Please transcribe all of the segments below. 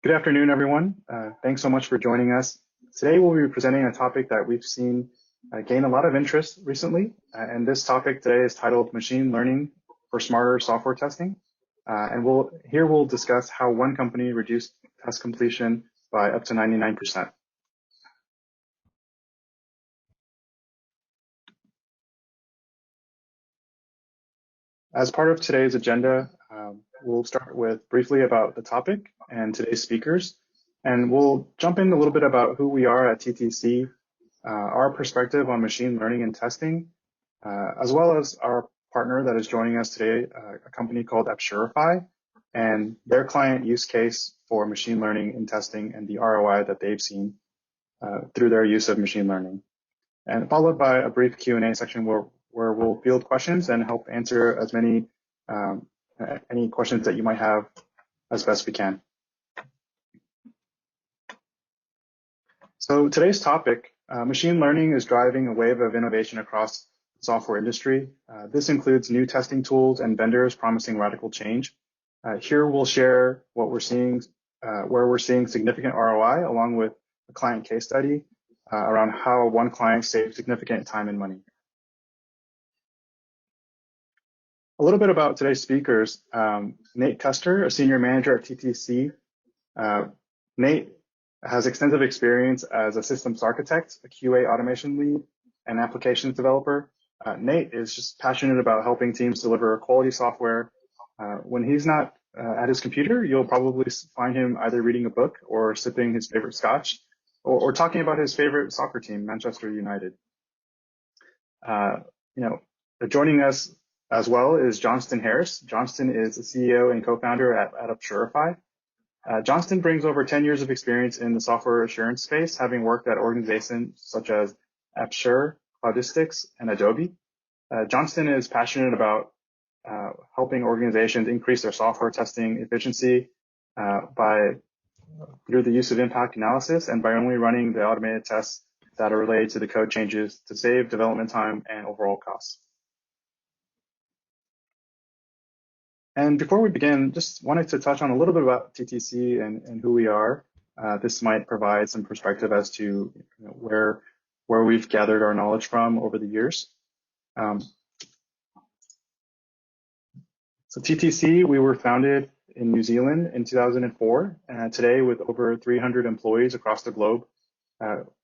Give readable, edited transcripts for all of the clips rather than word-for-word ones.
Good afternoon, everyone. Thanks so much for joining us. Today, we'll be presenting a topic that we've seen gain a lot of interest recently. And this topic today is titled Machine Learning for Smarter Software Testing. And we'll discuss how one company reduced test completion by up to 99%. As part of today's agenda, we'll start with briefly about the topic and today's speakers, and we'll jump in a little bit about who we are at TTC, our perspective on machine learning and testing, as well as our partner that is joining us today, a company called Appsurify, and their client use case for machine learning in testing and the ROI that they've seen through their use of machine learning. And followed by a brief Q&A section where we'll field questions and help answer as many any questions that you might have as best we can. So today's topic, machine learning is driving a wave of innovation across the software industry. This includes new testing tools and vendors promising radical change. Here we'll share what we're seeing, where we're seeing significant ROI, along with a client case study around how one client saved significant time and money. A little bit about today's speakers. Nate Custer, a senior manager at TTC. Nate has extensive experience as a systems architect, a QA automation lead, and applications developer. Nate is just passionate about helping teams deliver quality software. When he's not at his computer, you'll probably find him either reading a book or sipping his favorite scotch or talking about his favorite soccer team, Manchester United. Joining us as well is Johnston Harris. Johnston is the CEO and co-founder at Appsurify. Johnston brings over 10 years of experience in the software assurance space, having worked at organizations such as Appsure, Cloudistics, and Adobe. Johnston is passionate about helping organizations increase their software testing efficiency through the use of impact analysis and by only running the automated tests that are related to the code changes to save development time and overall costs. And before we begin, just wanted to touch on a little bit about TTC and who we are. This might provide some perspective as to where we've gathered our knowledge from over the years. So TTC, we were founded in New Zealand in 2004, and today with over 300 employees across the globe.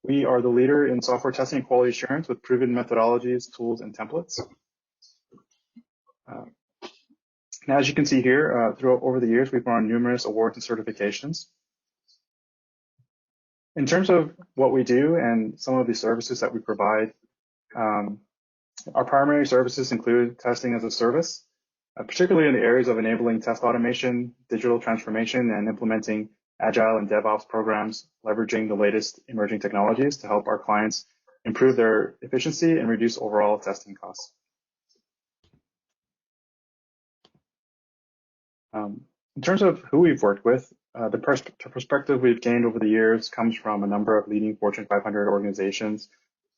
We are the leader in software testing and quality assurance with proven methodologies, tools, and templates. Now, as you can see here, over the years, we've won numerous awards and certifications. In terms of what we do and some of the services that we provide, our primary services include testing as a service, particularly in the areas of enabling test automation, digital transformation, and implementing Agile and DevOps programs, leveraging the latest emerging technologies to help our clients improve their efficiency and reduce overall testing costs. In terms of who we've worked with, the perspective we've gained over the years comes from a number of leading Fortune 500 organizations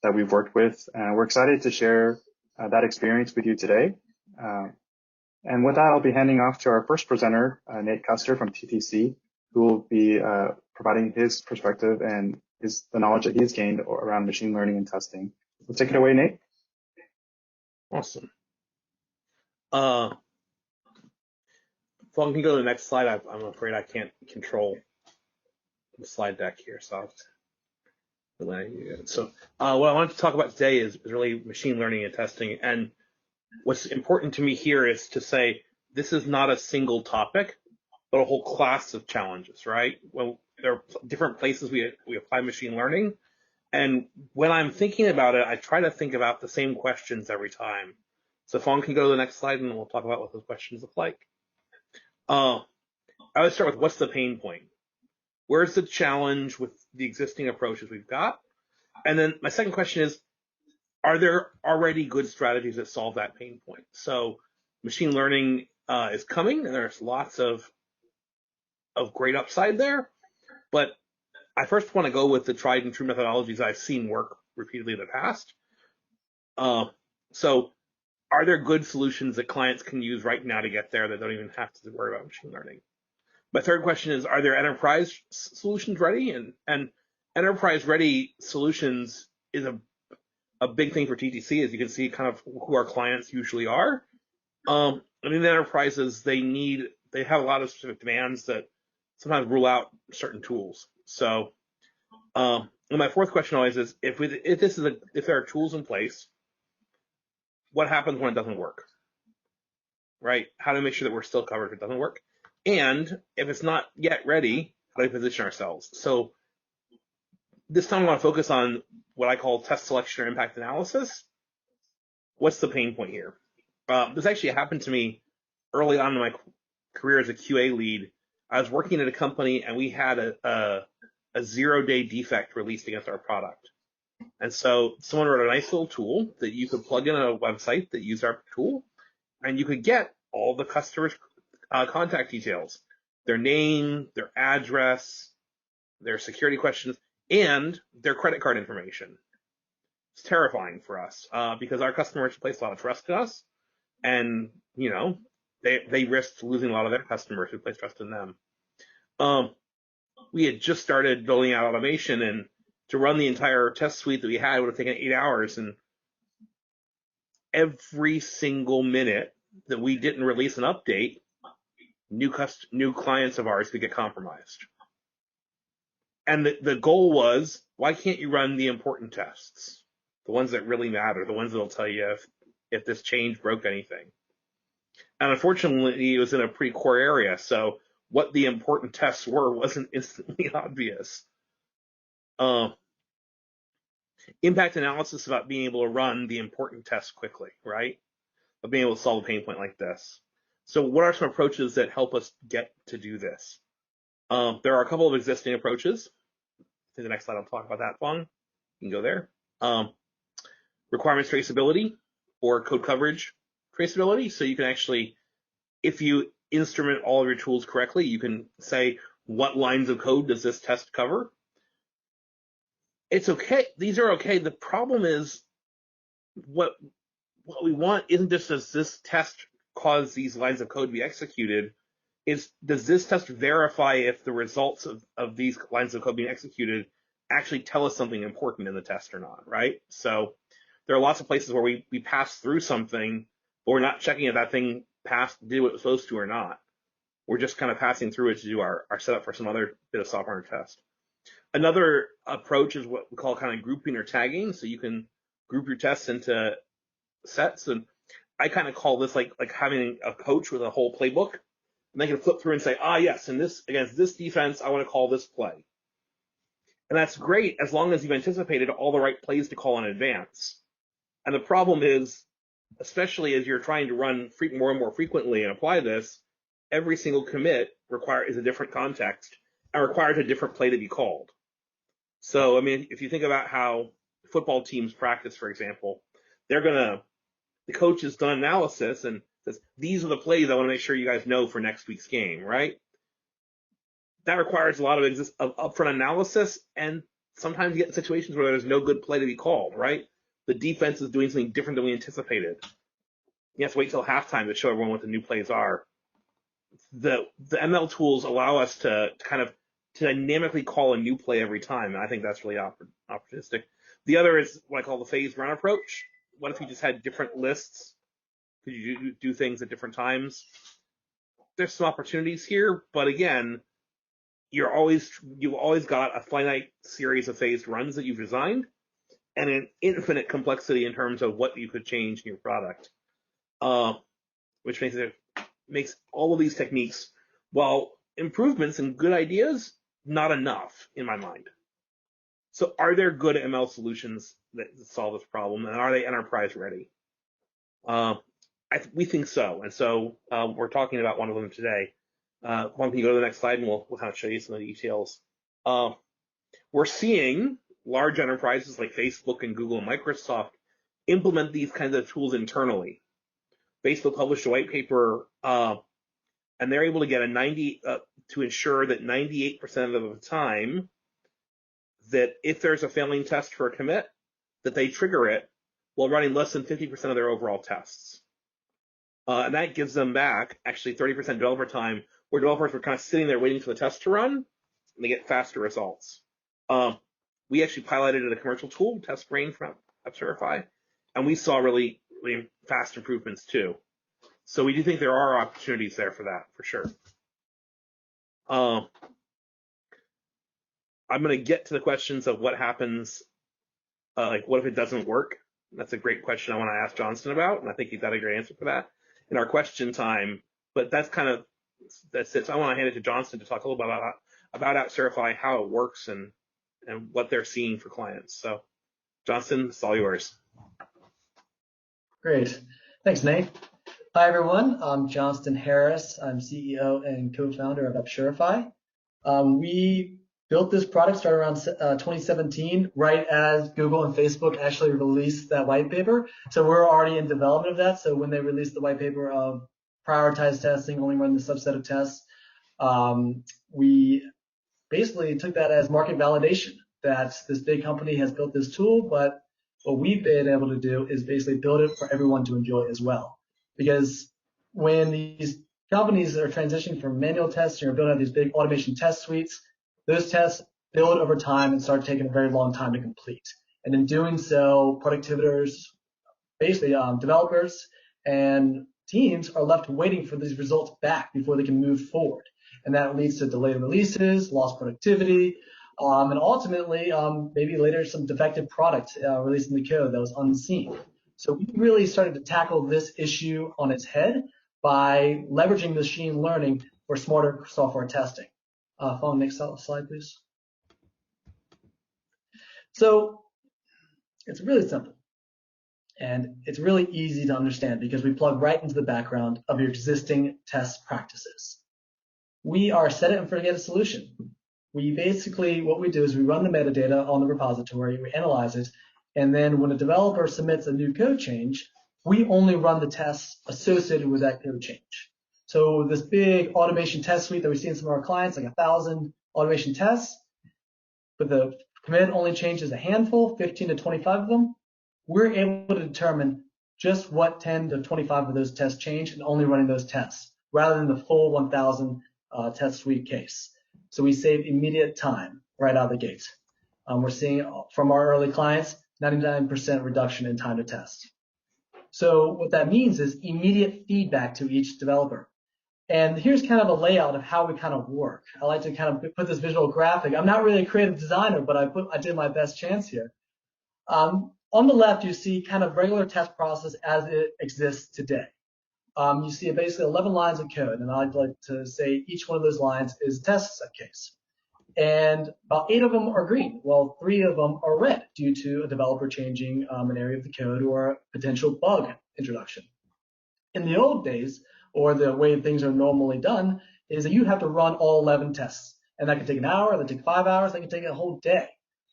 that we've worked with, and we're excited to share that experience with you today. And with that, I'll be handing off to our first presenter, Nate Custer from TTC, who will be providing his perspective and the knowledge that he's gained around machine learning and testing. So take it away, Nate. Awesome. If I can go to the next slide, I'm afraid I can't control the slide deck here. So what I wanted to talk about today is really machine learning and testing. And what's important to me here is to say this is not a single topic, but a whole class of challenges, right? Well, there are different places we apply machine learning. And when I'm thinking about it, I try to think about the same questions every time. So Fawn can go to the next slide and we'll talk about what those questions look like. I would start with what's the pain point? Where's the challenge with the existing approaches we've got? And then my second question is, are there already good strategies that solve that pain point? So machine learning is coming, and there's lots of great upside there. But I first want to go with the tried and true methodologies I've seen work repeatedly in the past. So are there good solutions that clients can use right now to get there that don't even have to worry about machine learning? My third question is, are there enterprise solutions ready? And enterprise ready solutions is a big thing for TTC, as you can see kind of who our clients usually are. I mean, the enterprises, they have a lot of specific demands that sometimes rule out certain tools. So, and my fourth question always is, if there are tools in place, what happens when it doesn't work, right? How do we make sure that we're still covered if it doesn't work? And if it's not yet ready, how do we position ourselves? So this time I want to focus on what I call test selection or impact analysis. What's the pain point here? This actually happened to me early on in my career as a QA lead. I was working at a company and we had a 0-day defect released against our product. And so someone wrote a nice little tool that you could plug in a website that used our tool, and you could get all the customers' contact details, their name, their address, their security questions, and their credit card information. It's terrifying for us because our customers place a lot of trust in us, and they risked losing a lot of their customers who place trust in them. We had just started building out automation, and to run the entire test suite that we had would have taken 8 hours, and every single minute that we didn't release an update, new clients of ours could get compromised. And the goal was, why can't you run the important tests, the ones that really matter, the ones that will tell you if this change broke anything? And unfortunately, it was in a pretty core area, so what the important tests were wasn't instantly obvious. Impact analysis about being able to run the important tests quickly, right? Of being able to solve a pain point like this. So what are some approaches that help us get to do this? There are a couple of existing approaches. In the next slide, I'll talk about that one. You can go there. Requirements traceability or code coverage traceability. So you can actually, if you instrument all of your tools correctly, you can say, what lines of code does this test cover? It's okay. These are okay. The problem is what we want isn't just does this test cause these lines of code to be executed, is does this test verify if the results of these lines of code being executed actually tell us something important in the test or not, right? So there are lots of places where we pass through something, but we're not checking if that thing did what it was supposed to or not. We're just kind of passing through it to do our setup for some other bit of software test. Another approach is what we call kind of grouping or tagging. So you can group your tests into sets, and I kind of call this like having a coach with a whole playbook, and they can flip through and say, yes, and this against this defense, I want to call this play. And that's great as long as you've anticipated all the right plays to call in advance. And the problem is, especially as you're trying to run more and more frequently and apply this, every single commit is a different context and requires a different play to be called. So, I mean, if you think about how football teams practice, for example, the coach has done analysis and says, these are the plays I want to make sure you guys know for next week's game, right? That requires a lot of upfront analysis, and sometimes you get in situations where there's no good play to be called, right? The defense is doing something different than we anticipated. You have to wait till halftime to show everyone what the new plays are. The ML tools allow us to kind of dynamically call a new play every time, and I think that's really opportunistic. The other is what I call the phased run approach. What if you just had different lists? Could you do things at different times? There's some opportunities here, but again, you've always got a finite series of phased runs that you've designed, and an infinite complexity in terms of what you could change in your product, which makes all of these techniques, while improvements and good ideas, not enough in my mind. So are there good ML solutions that solve this problem, and are they enterprise ready? We think so, and so we're talking about one of them today. Can you go to the next slide, and we'll kind of show you some of the details. We're seeing large enterprises like Facebook and Google and Microsoft implement these kinds of tools internally. Facebook published a white paper, and they're able to get to ensure that 98% of the time that if there's a failing test for a commit, that they trigger it while running less than 50% of their overall tests. And that gives them back actually 30% developer time, where developers were kind of sitting there waiting for the test to run, and they get faster results. We actually piloted a commercial tool, Test Brain from Appsurify, and we saw really, really fast improvements too. So we do think there are opportunities there for that, for sure. I'm going to get to the questions of what happens, like what if it doesn't work? That's a great question I want to ask Johnston about, and I think he's got a great answer for that in our question time. But that's it. So I want to hand it to Johnston to talk a little bit about Appsurify, how it works, and what they're seeing for clients. So, Johnston, it's all yours. Great. Thanks, Nate. Hi, everyone. I'm Johnston Harris. I'm CEO and co-founder of Appsurify. We built this product, started around 2017, right as Google and Facebook actually released that white paper. So we're already in development of that. So when they released the white paper of prioritized testing, only run the subset of tests, we basically took that as market validation that this big company has built this tool, but what we've been able to do is basically build it for everyone to enjoy as well. Because when these companies are transitioning from manual testing or building out these big automation test suites, those tests build over time and start taking a very long time to complete. And in doing so, productivitors, basically developers and teams are left waiting for these results back before they can move forward. And that leads to delayed releases, lost productivity, and ultimately maybe later some defective product released in the code that was unseen. So we really started to tackle this issue on its head by leveraging machine learning for smarter software testing. Follow the next slide, please. So it's really simple. And it's really easy to understand because we plug right into the background of your existing test practices. We are set it and forget it solution. We basically, what we do is we run the metadata on the repository, we analyze it, and then when a developer submits a new code change, we only run the tests associated with that code change. So this big automation test suite that we see in some of our clients, like 1,000 automation tests, but the commit only changes a handful, 15 to 25 of them, we're able to determine just what 10 to 25 of those tests change and only running those tests, rather than the full 1,000 test suite case. So we save immediate time right out of the gate. We're seeing from our early clients, 99% reduction in time to test. So what that means is immediate feedback to each developer. And here's kind of a layout of how we kind of work. I like to kind of put this visual graphic. I'm not really a creative designer, but I did my best chance here. On the left, you see kind of regular test process as it exists today. You see basically 11 lines of code, and I'd like to say each one of those lines is a test set case. And about 8 of them are green. Well, 3 of them are red due to a developer changing an area of the code or a potential bug introduction. In the old days, or the way things are normally done, is that you have to run all 11 tests. And that can take an hour, that can take 5 hours, that can take a whole day,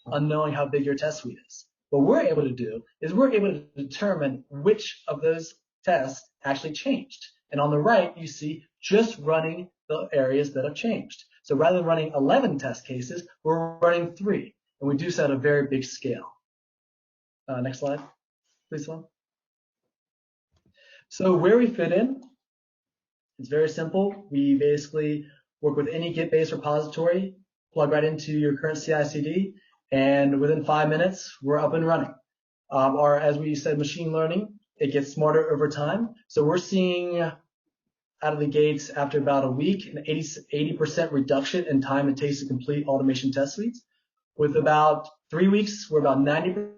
unknowing how big your test suite is. What we're able to do is we're able to determine which of those tests actually changed. And on the right, you see just running the areas that have changed. So rather than running 11 test cases, we're running 3. And we do so at a very big scale. Next slide, please, one. So where we fit in, it's very simple. We basically work with any Git-based repository, plug right into your current CI/CD, and within 5 minutes, we're up and running. Or as we said, machine learning, it gets smarter over time. So we're seeing out of the gates after about a week, an 80% reduction in time it takes to complete automation test suites. With about 3 weeks, we're about 90%.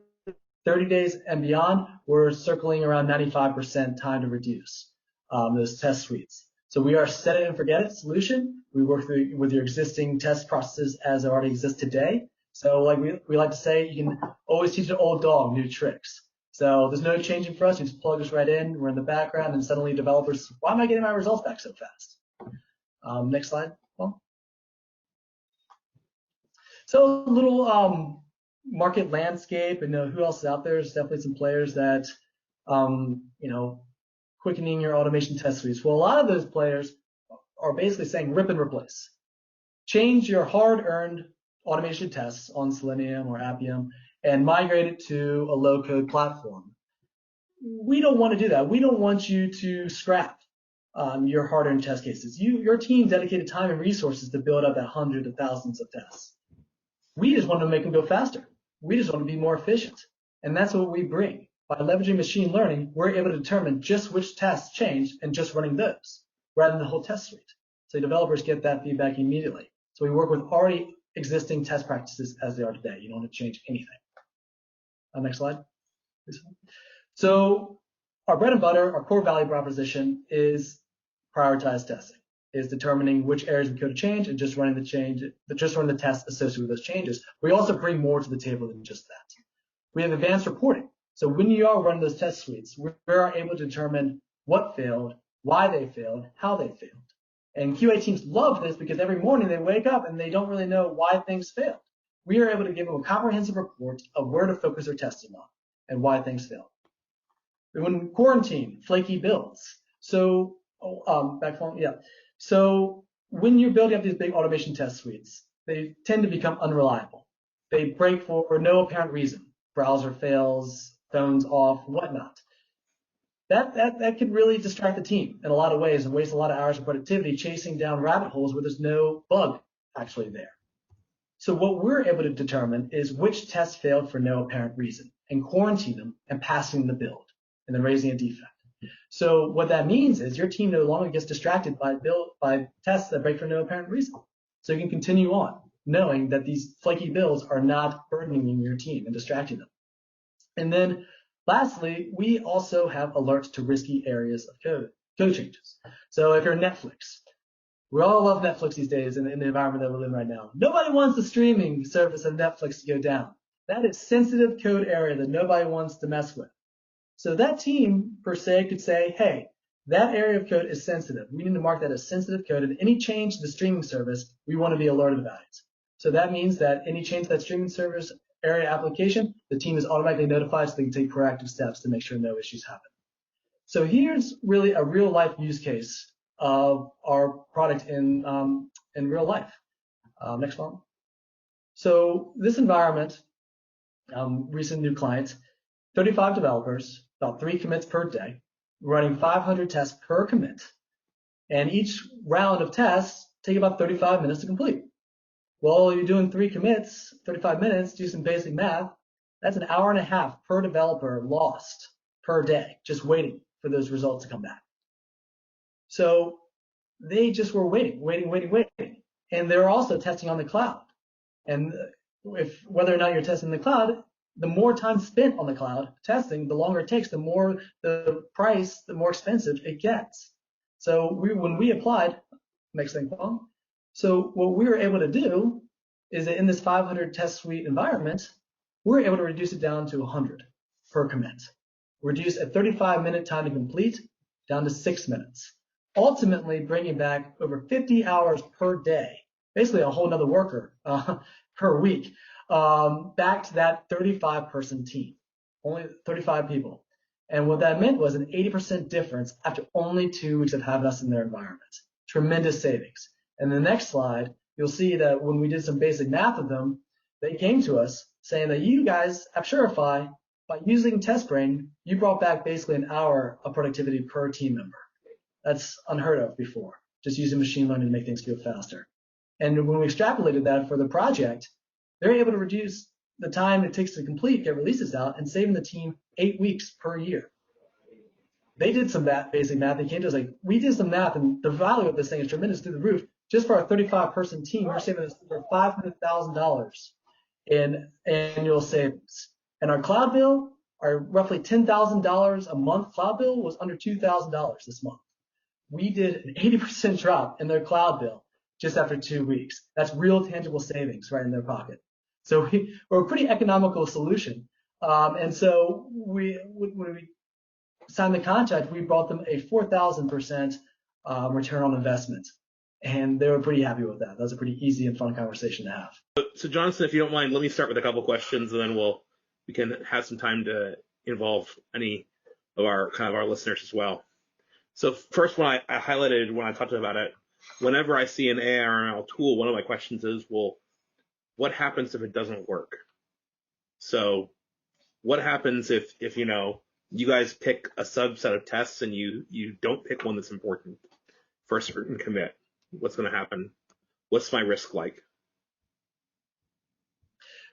30 days and beyond, we're circling around 95% time to reduce those test suites. So we are set it and forget it solution. We work with your existing test processes as they already exist today. So like we like to say, you can always teach an old dog new tricks. So there's no changing for us. You just plug us right in. We're in the background, and suddenly developers, why am I getting my results back so fast? Next slide. Well, so a little market landscape and who else is out there. There's definitely some players that, quickening your automation test suites. Well, a lot of those players are basically saying rip and replace. Change your hard-earned automation tests on Selenium or Appium and migrate it to a low-code platform. We don't want to do that. We don't want you to scrap your hard-earned test cases. Your team dedicated time and resources to build up that hundreds of thousands of tests. We just want to make them go faster. We just want to be more efficient. And that's what we bring. By leveraging machine learning, we're able to determine just which tests changed and just running those, rather than the whole test suite. So developers get that feedback immediately. So we work with already existing test practices as they are today. You don't have to change anything. Next slide. So our bread and butter, our core value proposition is prioritized testing, is determining which areas we could change and just running the tests associated with those changes. We also bring more to the table than just that. We have advanced reporting. So when you are running those test suites, we are able to determine what failed, why they failed, how they failed. And QA teams love this because every morning they wake up and they don't really know why things failed. We are able to give them a comprehensive report of where to focus their testing on and why things failed. When quarantine, flaky builds. So, So when you're building up these big automation test suites, they tend to become unreliable. They break for no apparent reason. Browser fails, phone's off, whatnot. That could really distract the team in a lot of ways and waste a lot of hours of productivity chasing down rabbit holes where there's no bug actually there. So what we're able to determine is which tests failed for no apparent reason and quarantine them and passing the build and then raising a defect. So what that means is your team no longer gets distracted by tests that break for no apparent reason. So you can continue on knowing that these flaky builds are not burdening your team and distracting them. And then lastly, we also have alerts to risky areas of code changes. So if you're Netflix, we all love Netflix these days in the environment that we live in right now. Nobody wants the streaming service of Netflix to go down. That is sensitive code area that nobody wants to mess with. So that team, per se, could say, hey, that area of code is sensitive. We need to mark that as sensitive code, and any change to the streaming service, we want to be alerted about it. So that means that any change to that streaming service area application, the team is automatically notified so they can take proactive steps to make sure no issues happen. So here's really a real-life use case of our product in real life. Next one. So this environment, recent new client, 35 developers, about 3 commits per day, running 500 tests per commit. And each round of tests take about 35 minutes to complete. Well, you're doing 3 commits, 35 minutes, do some basic math. That's an hour and a half per developer lost per day, just waiting for those results to come back. So they just were waiting. And they're also testing on the cloud. And whether or not you're testing in the cloud, the more time spent on the cloud testing, the longer it takes, the more the price, the more expensive it gets. So when we applied, next thing, Paul. So what we were able to do is that in this 500 test suite environment, we're able to reduce it down to 100 per commit. Reduce a 35-minute time to complete down to 6 minutes. Ultimately bringing back over 50 hours per day, basically a whole nother worker per week, back to that 35-person team, only 35 people. And what that meant was an 80% difference after only 2 weeks of having us in their environment. Tremendous savings. And the next slide, you'll see that when we did some basic math of them, they came to us saying that you guys, Appsurify, by using TestBrain, you brought back basically an hour of productivity per team member. That's unheard of before, just using machine learning to make things go faster. And when we extrapolated that for the project, they're able to reduce the time it takes to complete, get releases out, and saving the team 8 weeks per year. They did some basic math. They came to us like, we did some math, and the value of this thing is tremendous through the roof. Just for our 35-person team, we're saving us over $500,000 in annual savings. And our cloud bill, our roughly $10,000 a month cloud bill, was under $2,000 this month. We did an 80% drop in their cloud bill just after 2 weeks. That's real tangible savings right in their pocket. So we're a pretty economical solution. And so when we signed the contract, we brought them a 4,000% return on investment. And they were pretty happy with that. That was a pretty easy and fun conversation to have. So Jonathan, if you don't mind, let me start with a couple questions, and then we can have some time to involve any of our listeners as well. So first one I highlighted when I talked about it, whenever I see an ARML tool, one of my questions is, well, what happens if it doesn't work? So what happens if you guys pick a subset of tests and you don't pick one that's important for a certain commit. What's going to happen? What's my risk like?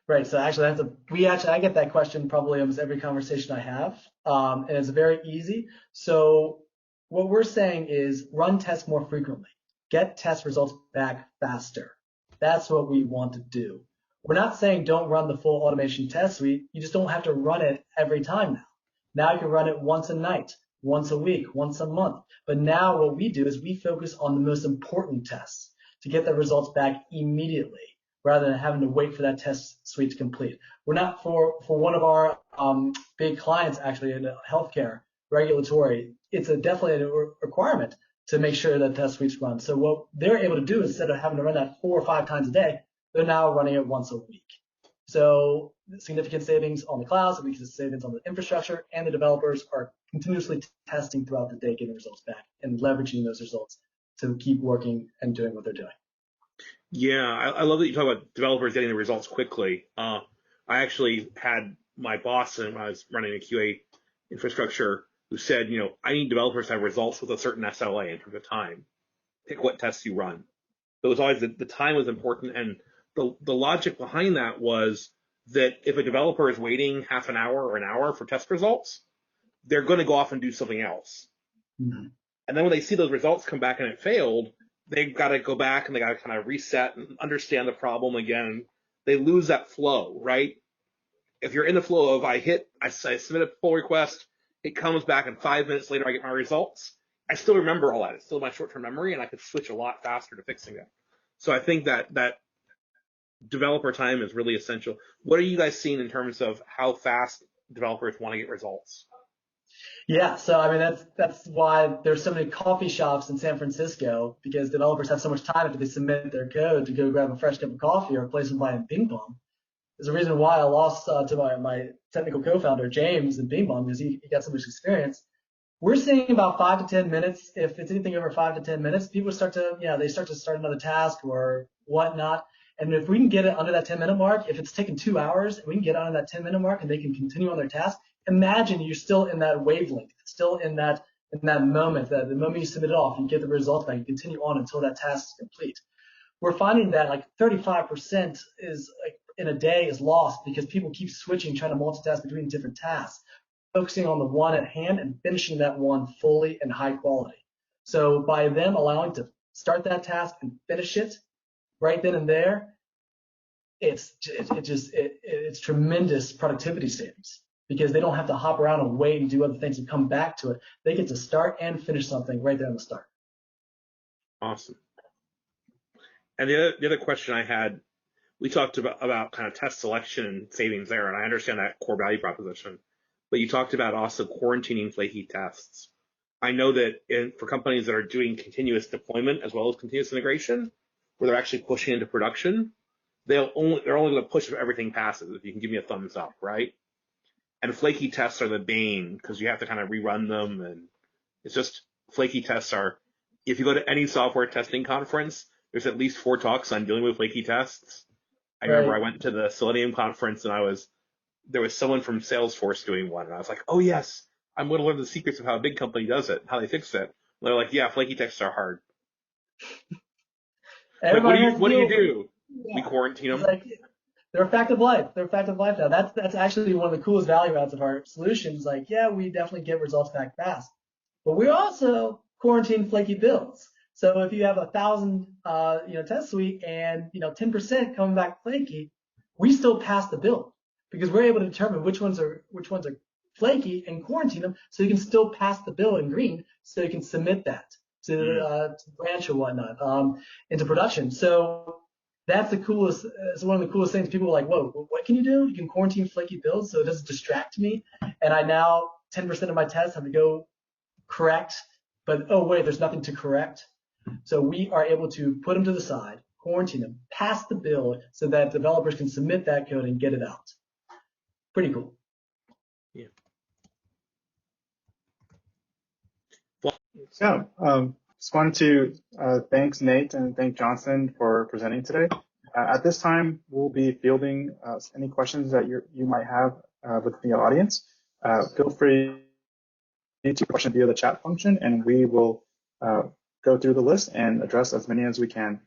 Right. So actually, I get that question probably almost every conversation I have, and it's very easy. So what we're saying is run tests more frequently, get test results back faster. That's what we want to do. We're not saying don't run the full automation test suite. You just don't have to run it every time now. Now you can run it once a night, once a week, once a month. But now what we do is we focus on the most important tests to get the results back immediately, rather than having to wait for that test suite to complete. We're not for one of our big clients actually in healthcare, regulatory, it's definitely a requirement to make sure that test suites run. So what they're able to do, instead of having to run that 4 or 5 times a day, they're now running it once a week. So significant savings on the cloud, significant savings on the infrastructure, and the developers are continuously testing throughout the day, getting results back and leveraging those results to keep working and doing what they're doing. Yeah, I love that you talk about developers getting the results quickly. I actually had my boss when I was running a QA infrastructure who said, I need developers to have results with a certain SLA in terms of time. Pick what tests you run. So it was always the time was important, and the logic behind that was that if a developer is waiting half an hour or an hour for test results, they're going to go off and do something else. Mm-hmm. And then when they see those results come back and it failed, they've got to go back and they got to kind of reset and understand the problem again. They lose that flow, right? If you're in the flow of I submit a pull request, it comes back and 5 minutes later I get my results. I still remember all that. It's still my short-term memory, and I could switch a lot faster to fixing it. So I think that developer time is really essential. What are you guys seeing in terms of how fast developers want to get results? Yeah, so I mean that's why there's so many coffee shops in San Francisco, because developers have so much time after they submit their code to go grab a fresh cup of coffee or play some playing ping pong. There's a reason why I lost to my technical co-founder James in ping pong, because he got so much experience. We're seeing about 5 to 10 minutes. If it's anything over 5 to 10 minutes, people start to start another task or whatnot. And if we can get it under that 10-minute mark, if it's taken 2 hours, we can get under that 10-minute mark and they can continue on their task. Imagine you're still in that wavelength, still in that moment, that the moment you submit it off, you get the results back, you continue on until that task is complete. We're finding that like 35% is like in a day is lost because people keep switching, trying to multitask between different tasks, focusing on the one at hand and finishing that one fully and high quality. So by them allowing to start that task and finish it right then and there, it's tremendous productivity savings, because they don't have to hop around and wait and do other things and come back to it. They get to start and finish something right there in the start. Awesome. And the other question I had, we talked about kind of test selection and savings there, and I understand that core value proposition, but you talked about also quarantining flaky tests. I know that for companies that are doing continuous deployment as well as continuous integration, where they're actually pushing into production, they're only going to push if everything passes, if you can give me a thumbs up, right? And flaky tests are the bane, because you have to kind of rerun them, and it's just flaky tests are, if you go to any software testing conference, there's at least 4 talks on dealing with flaky tests. I remember I went to the Selenium conference and there was someone from Salesforce doing one, and I was like, oh yes, I'm going to learn the secrets of how a big company does it, how they fix it. And they're like, yeah, flaky tests are hard. Like, what do you do? Yeah. We quarantine them. Like, they're a fact of life. They're a fact of life now. That's actually one of the coolest value adds of our solutions. Like, yeah, we definitely get results back fast, but we also quarantine flaky builds. So if you have 1,000 test suite and 10% coming back flaky, we still pass the build, because we're able to determine which ones are flaky and quarantine them, so you can still pass the build in green, so you can submit that to branch or whatnot into production. So that's the coolest. It's one of the coolest things. People are like, whoa, what can you do? You can quarantine flaky builds, so it doesn't distract me, and I now 10% of my tests have to go correct, but oh wait, there's nothing to correct. So we are able to put them to the side, quarantine them, pass the build, so that developers can submit that code and get it out. Pretty cool. Yeah. Yeah. Just wanted to thanks Nate and thank Johnson for presenting today. At this time, we'll be fielding any questions that you might have within the audience. Feel free to question via the chat function, and we will go through the list and address as many as we can.